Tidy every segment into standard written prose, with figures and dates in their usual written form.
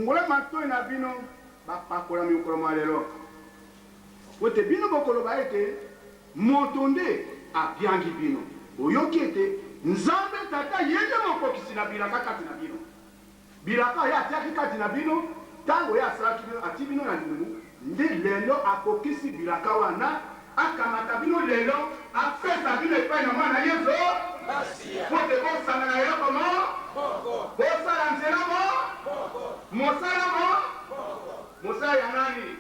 fungola matoi na bino bapakola mikolo mwa lelo po te bino bokoloba ete moto nde abyangi bino oyoki ete nzambe tata ye nde mokokisi na bilaka kati na bino bilaka ye atiaki kati na bino ntango ye asalaki bino ati bino na libumu nde lelo akokisi bilaka wana akamata bino lelo apesa bino epai na mwana yesu po te kosanga na eloko mo kosala nzela mo mosala mo mosala ya nani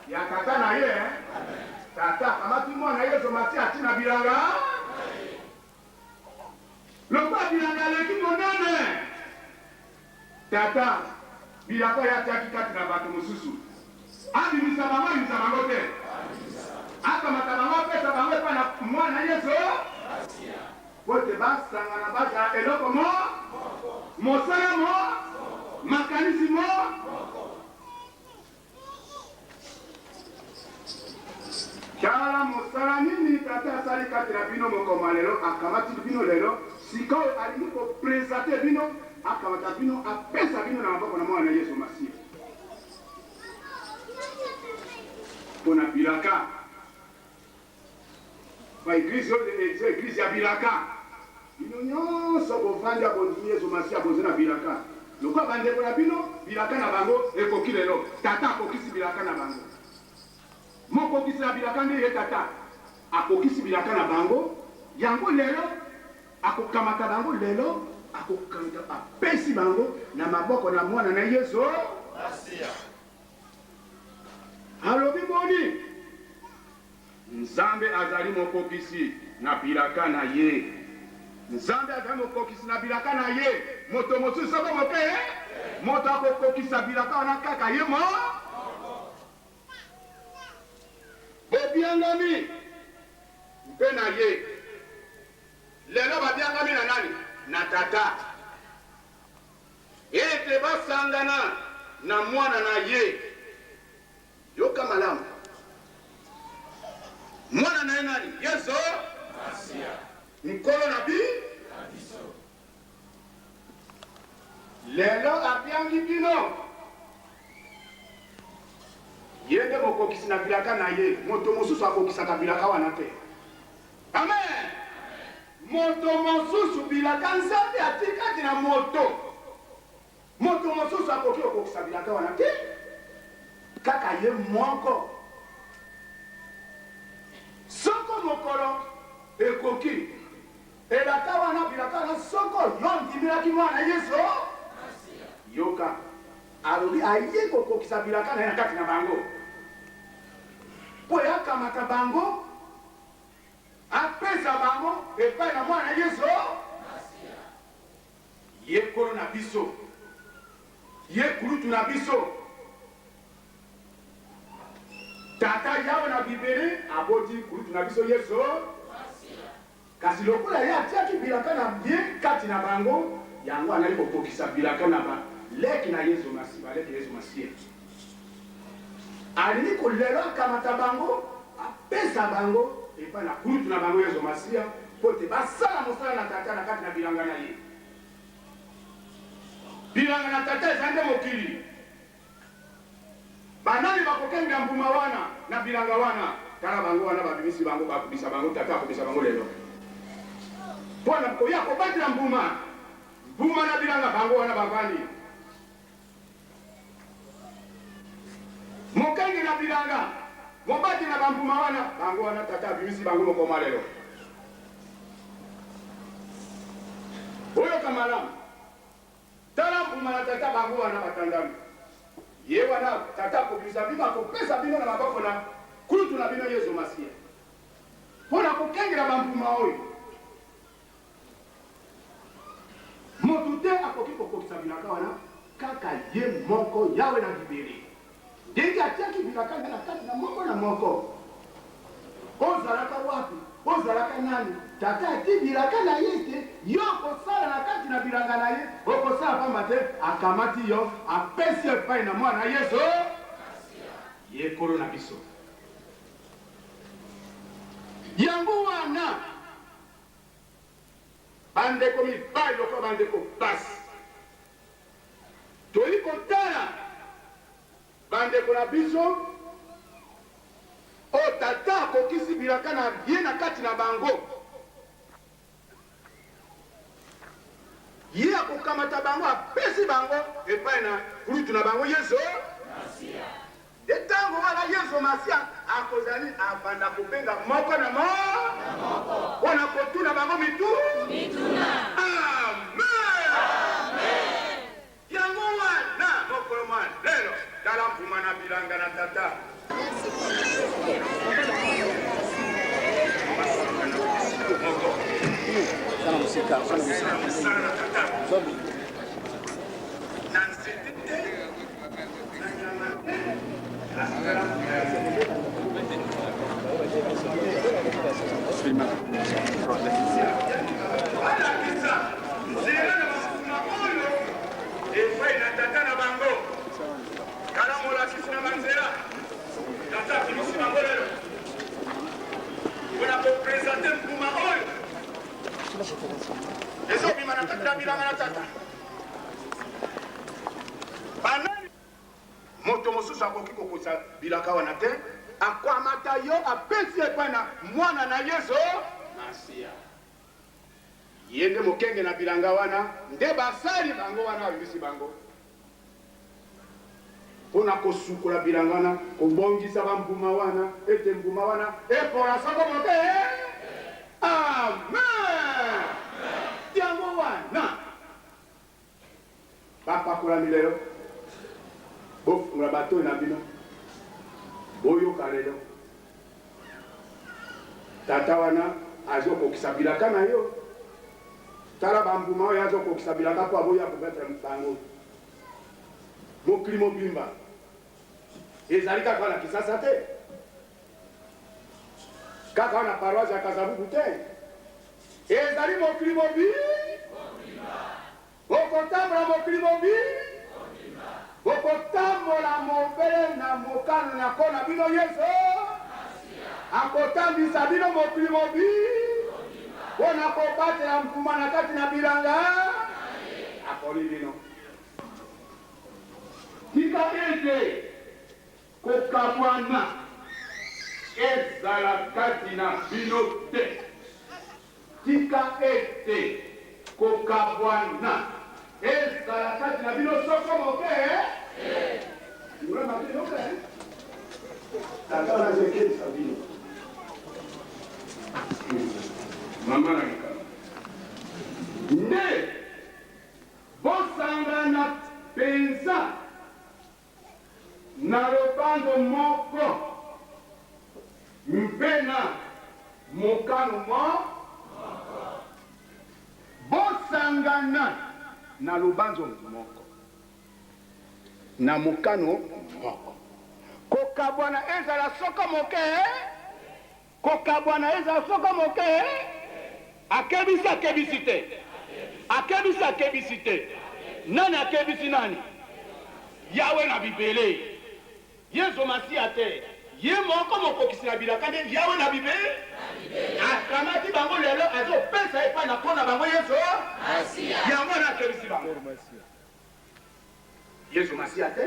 ya tata na ye tata akamati mwana yesu masi ati na bilanga lokola bilanga aleki monene tata bilaka ye atiaki kati na bato mosusu abimisa bango te akamata bango apesa bango epai na mwana yesu po te basangana bazala eloko mo mosala mo makanisi mo tala mosala nini tata asali kati na bino mokoma lelo akamati bino lelo sikoyo alingi kopresente bino akamata bino apesa bino na maboko na mwana yesu masiya mpona bilaka baeglise oyo eglise ya bilaka bino nyonso bovandi abondimi yesu masiya boze na bilaka lokola bandeko na bino bilaka na bango ekoki lelo tata akokisi bilaka na bango mokokisi na bilaka nde ye tata akokisi bilaka na bango yango lelo akokamata bango lelo akokamata apesi bango na maboko na mwana na yesu alobi boni nzambe azali mokokisi na bilaka na ye nzambe azali mokokisi na bilaka na ye moto mosusu soko moke moto akokokisa bilaka wana kaka ye mo bobiangami mpe na ye lelo babiangami na nani na tata ete basangana na mwana na ye yoka malamu mwana na ye nani yesu nkolo na biso lelo abiangi bino ye nde mokokisi na bilaka na ye moto mosusu akokisaka bilaka wana te amen moto mosusu bilaka nzambe atikaki na moto mosusu akoki okokisa bilaka wana te kaka ye moko soko mokolo ekoki elaka wana bilaka wana soko yo ndimelaki mwana yesu yoka alobi aye kokokisa bilaka na ye na kati na bango po yakamata bango apesa bango epai na mwana yesu ye kolo na biso ye kulutu na biso tata yawe na bibeli aboti kulutu na biso yesu kasi lokola ye atiaki bilaka na ye kati na bango yango anali kokokisa bilaka na baleki na yesu masiya baleki yesu masiya alingi kolelo akamata bango apesa bango epai na kulutu na bango yesu masiya po te basala mosala na tata na kati na bilanga na ye bilanga na tata eza nde mokili banani bakokenga mbuma wana na bilanga wana tala bango wana babimisi bango bakubisa bango tata akubisa bango lelo mpona koya kobatela mbuma na bilanga bango wana bavandi mokengi na bilanga mobati na bambuma wana bango wana tata abimisi bango mokoma lelo oyoka malamu tala mbuma na tata bango wana batandami ye wana tata akobimisa bino akopesa bino na maboko na kulutu na bino yesu masiya mpona kokengela bambuma oyo moto te akoki kokokisa bilaka wana kaka ye moko yawe na bibeli ndenge atiaki bilaka na kati na moko na moko ozalaka wapi ozalaka nani tata ati bilaka na ye te yo okosala na kati na bilanga na ye okosala pamba te akamati yo apesi epai na mwana yesu ye kolo na biso yango wana bandeko mibali lokola bandeko basi toyi kotala bandeko na biso o tata akokisi bilaka na ye na kati na bango ye akokamata bango apesi bango epai na kulutu na bango Yesu etango wana Yesu Masiya akozali afanda kobenga moko na moko mpona kotuna bango mituna. Amen. Yango wana mokolo mwana lelo tala mpuma na bilanga na tata moto mosusu akoki kokosa bilaka wana te akwamata yo apesi epai na mwana na Yesu Masiya ye nde mokenge na bilanga wana nde basali bango wana abimisi bango mpona kosukola bilanga wana kobongisa bambuma wana ete mbuma wana epola soko moke. Amen. Yango wana bapakolami lelo bofungola batoyi na bino boyoka lelo tata wana azokokisa bilaka na yo tala bambuma oyo azokokisa bilaka mpo aboya kobetre bango mokili mobimba ezali kaka wana Kisasa te kaka wana paroisse ya Kasavubu te ezali mokili mobimba bokotambola mokili mobimba bokotambola mobele na mokano na kona bino Yesu akotambisa bino mokili mobimba mpona kobatela mpuma na kati na bilanga akoli bino tika ete kokabwana ezala kati na bino te tika ete kokabwana ezala kati na bino soko moke tata nazekelisa bino mama na likama nde bosangana penza na lobando moko mpe na mokano moko bosangana na lubanzo moko na mokano moko kokabwana ezala soko moke kokabwana ezala soko moke akebisi te akebisi te nani akebisi nani Yawe na bibele Yesu Masiya te ye moko mokokisi na bilaka nde Yawe na bibele akamati bango lelo azopesa epai na kona bango Yesu Masiya yango na akebisi bango Yesu Masiya te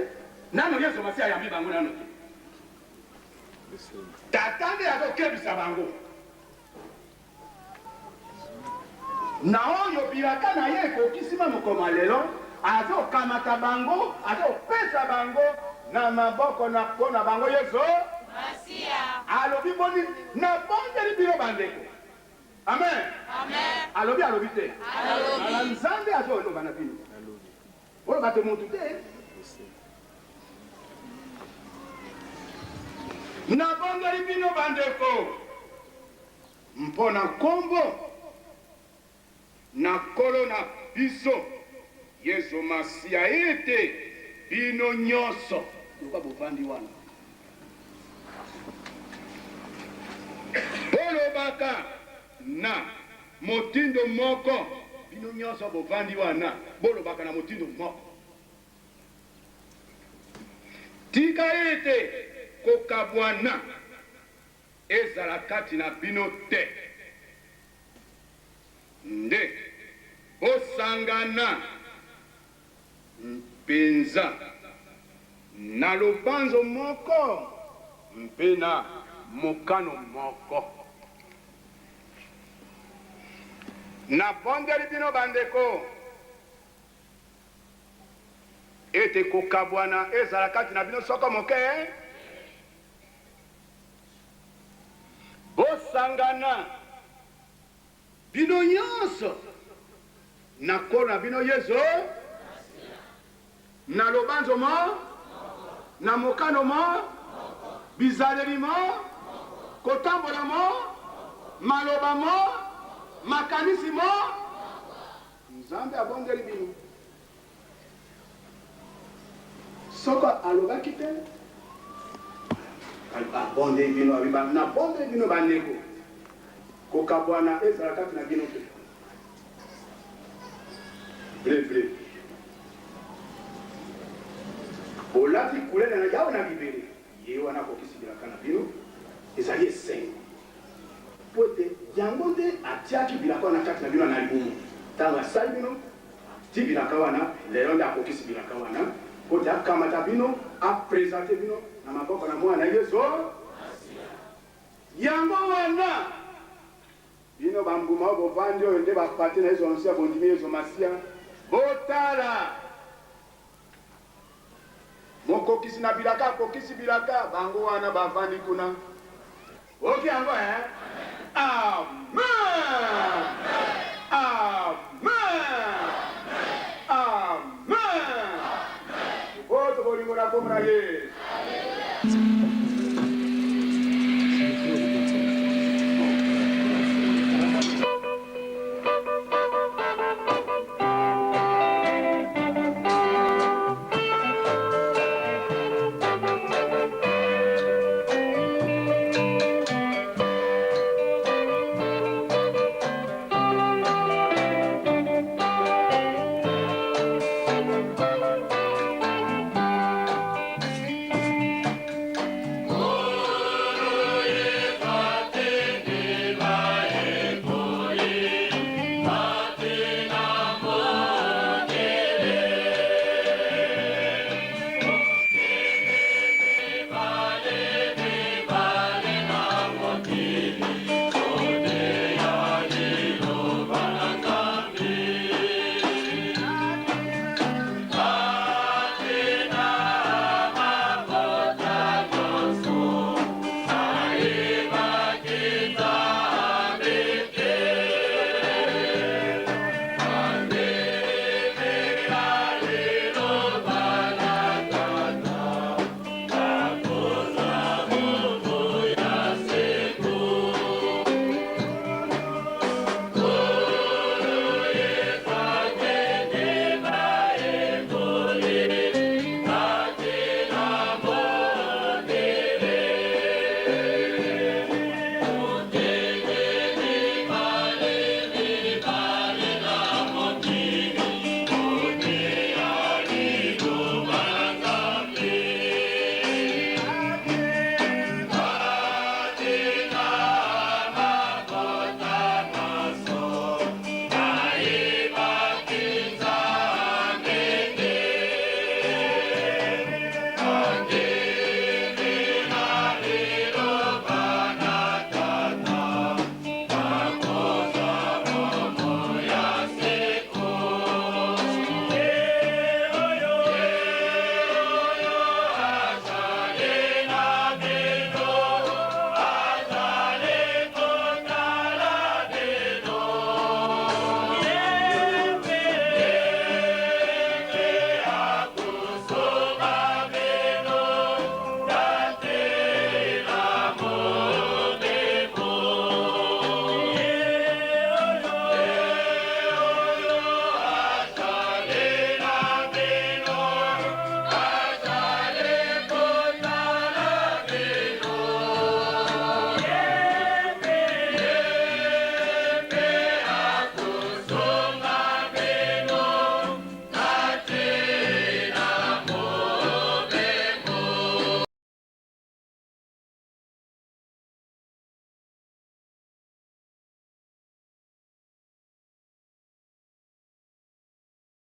nano Yesu Masiya yambi bango nano te tata nde azokebisa bango na oyo bilaka na ye ekokisima mokoma lelo azokamata bango azopesa bango na maboko na kona bango Yesu Masiya alobi boni na bondeli bino bandeko. Amen. Alobi te ala Nzambe azoloba na bino oloba te mutu te na bondeli bino bandeko mpona kombo na kolo na biso Yesu Masiya ete bino nyonso luka bovandi wana bolobaka na motindo moko bino nyonso bovandi wana bolobaka na motindo moko tika ete kokabwana ezala kati na bino te nde osangana penza na lobanzo moko mpe na mokano moko. Nabondeli bino bandeko ete kokabwana ezala kati na bino soko moke bosangana bino nyonso na nkolo na bino Yesu na lobanzo mo na mokano mo bizaleli mo kotambola mo maloba mo makanisi mo Nzambe abondeli bino soko alobaki te abondeli bino nabondeli bino bandeko kokabwana ezala kati na bino te vle olati kulele na yawe na bibeli ye wana kokisibilaka na bino ezali esengo po ete yango nde atiaki bilaka wana kati na bino na libumu ntango asali bino ti bilaka wana lelo nde akokisi bilaka wana po ete akamata bino apresente bino na maboko na mwana Yesu yango wana bino bambuma oyo bovandi oyo nde bapate na Yesu ansia bondimi Yesu Masia botala mokokisi na bilaka akokisi bilaka bango wana bavandi kuna oki yango amen amen amen oto bolingo na komona Yesu